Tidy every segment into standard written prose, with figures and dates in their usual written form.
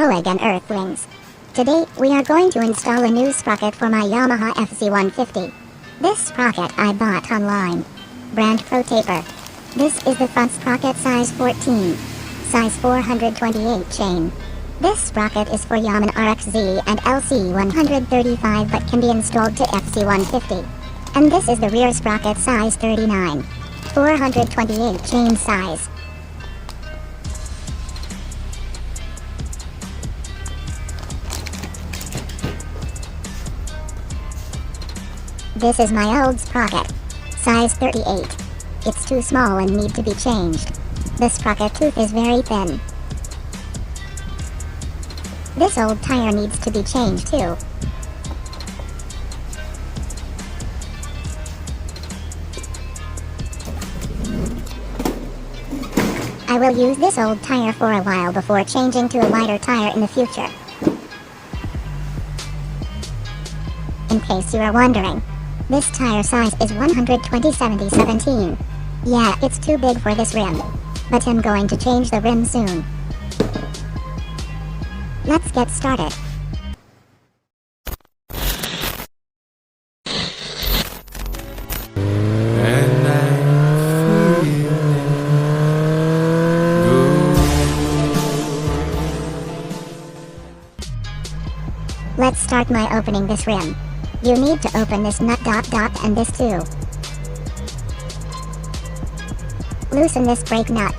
Hello again, earthlings. Today, we are going to install a new sprocket for my Yamaha FZ150. This sprocket I bought online. Brand Pro Taper. This is the front sprocket size 14. Size 428 chain. This sprocket is for Yamaha RXZ and LC135 but can be installed to FZ150. And this is the rear sprocket size 39. 428 chain size. This is my old sprocket. Size 38. It's too small and need to be changed. The sprocket tooth is very thin. This old tire needs to be changed too. I will use this old tire for a while before changing to a lighter tire in the future. In case you are wondering, this tire size is 120/70/17. Yeah, it's too big for this rim. But I'm going to change the rim soon. Let's get started. Let's start by opening this rim. You need to open this nut ... and this too. Loosen this brake nut.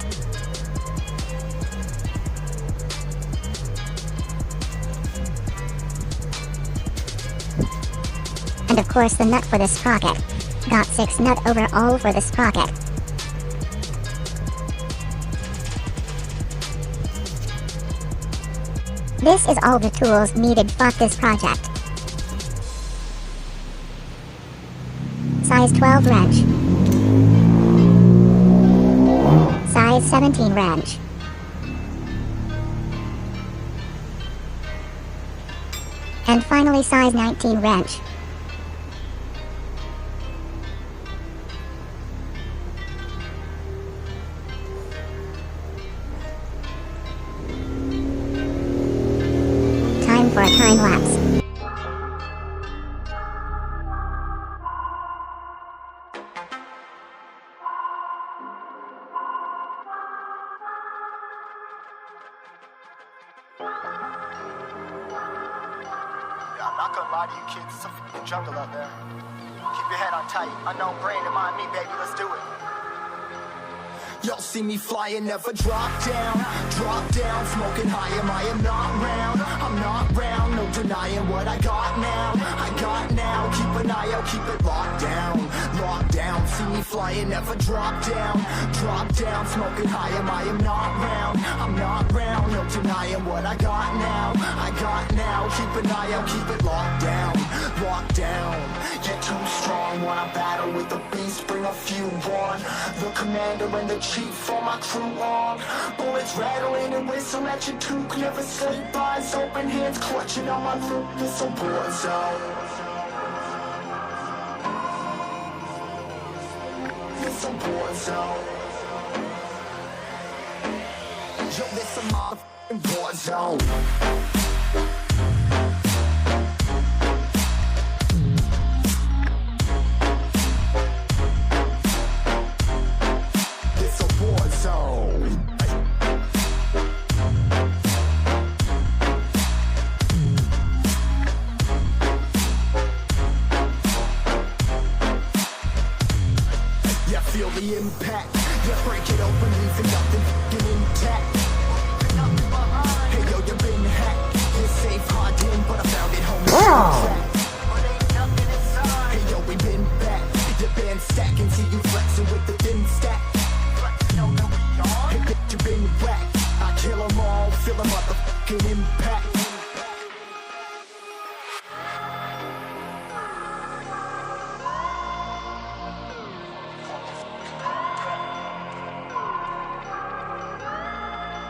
And of course the nut for the sprocket. Got 6 nut overall for the sprocket. This is all the tools needed for this project. Size 12 wrench. Size 17 wrench. And finally size 19 wrench. Time for a time lapse. I'm not gonna lie to you kids, it's a f***ing jungle out there. Keep your head on tight, unknown brain to mind me, baby, let's do it. Y'all see me flying, never drop down, smoking high, I am not round, I'm not round, no denying what I got now, keep an eye out, keep it locked down, see me flying, never drop down, smoking high, I am not round, I'm not round, no denying what I got now, keep an eye out, keep it locked down, get too strong when I battle with the beast, bring a few on, the commander and the chief for my crew on, bullets rattling and whistle at your toque, never sleep, eyes open, hands clutching on my loop, this a war zone. This a war zone. Yo, this a motherfucking war zone. Feel the impact, yeah, break it open, leaving nothing f***ing intact. Hey yo, you been hacked, you're safe, hard in, but I found it home. Hey yo, we been back, your band stacking, see you flexing with the thin stack. Hey bitch, you been whacked, I kill them all, feel the motherfucking impact.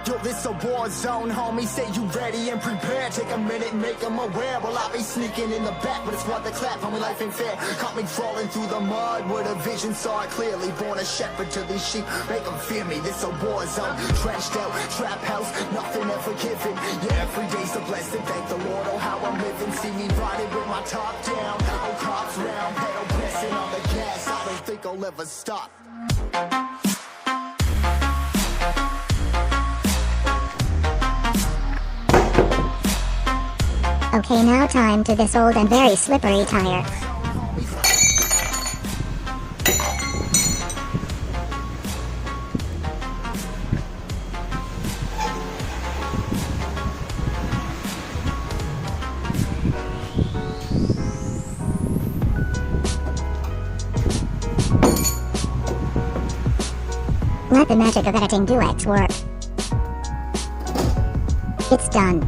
Yo, this a war zone, homie, say you ready and prepared. Take a minute, make them aware. Well, I be sneaking in the back, but it's what the clap, homie, life ain't fair. Caught me crawling through the mud with a vision, saw it clearly. Born a shepherd to these sheep, make them fear me. This a war zone, trashed out, trap house, nothing ever given. Yeah, every day my top down. Oh, cops round, pedal pressing on the gas. I don't think I'll ever stop. Okay, now time to this old and very slippery tire. Let the magic of editing do its work. It's done.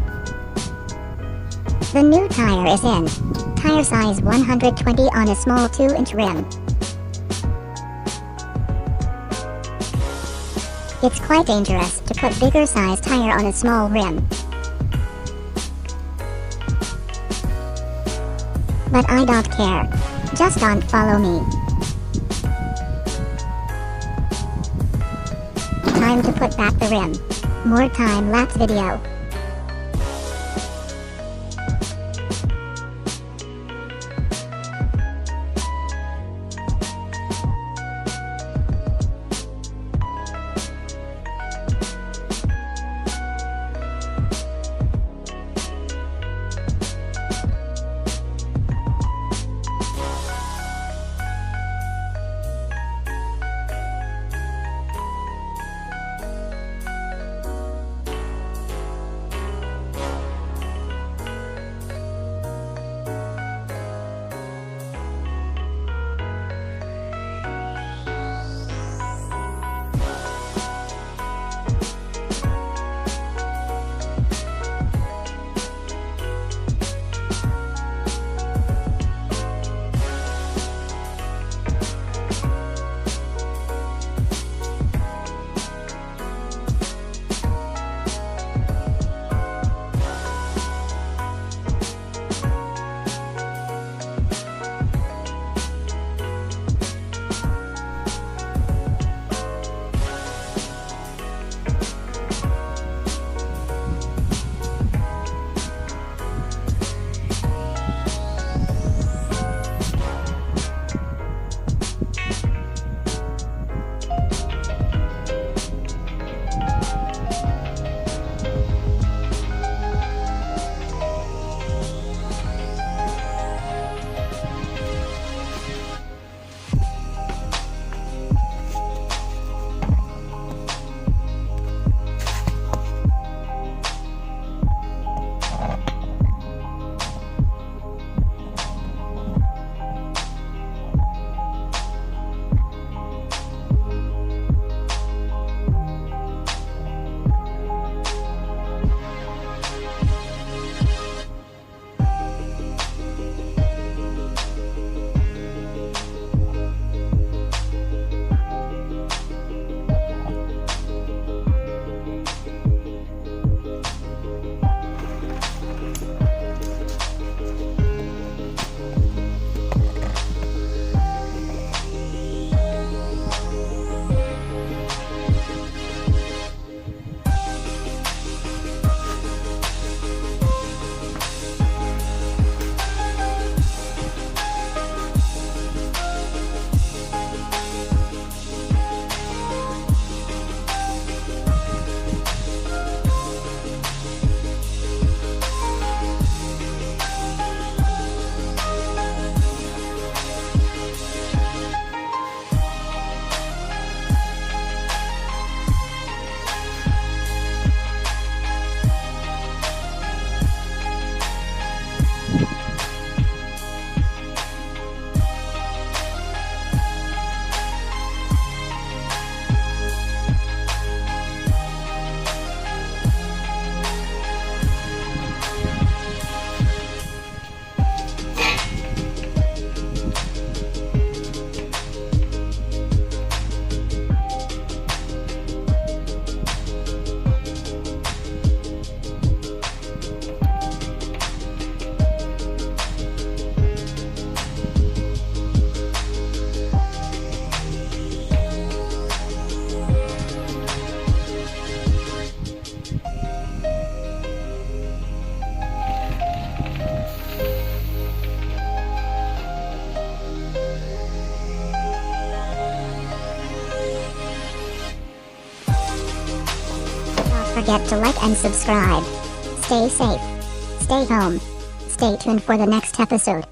The new tire is in. Tire size 120 on a small 2-inch rim. It's quite dangerous to put bigger size tire on a small rim. But I don't care. Just don't follow me. Time to put back the rim. More time-lapse video. forget to like and subscribe. Stay safe. Stay home. Stay tuned for the next episode.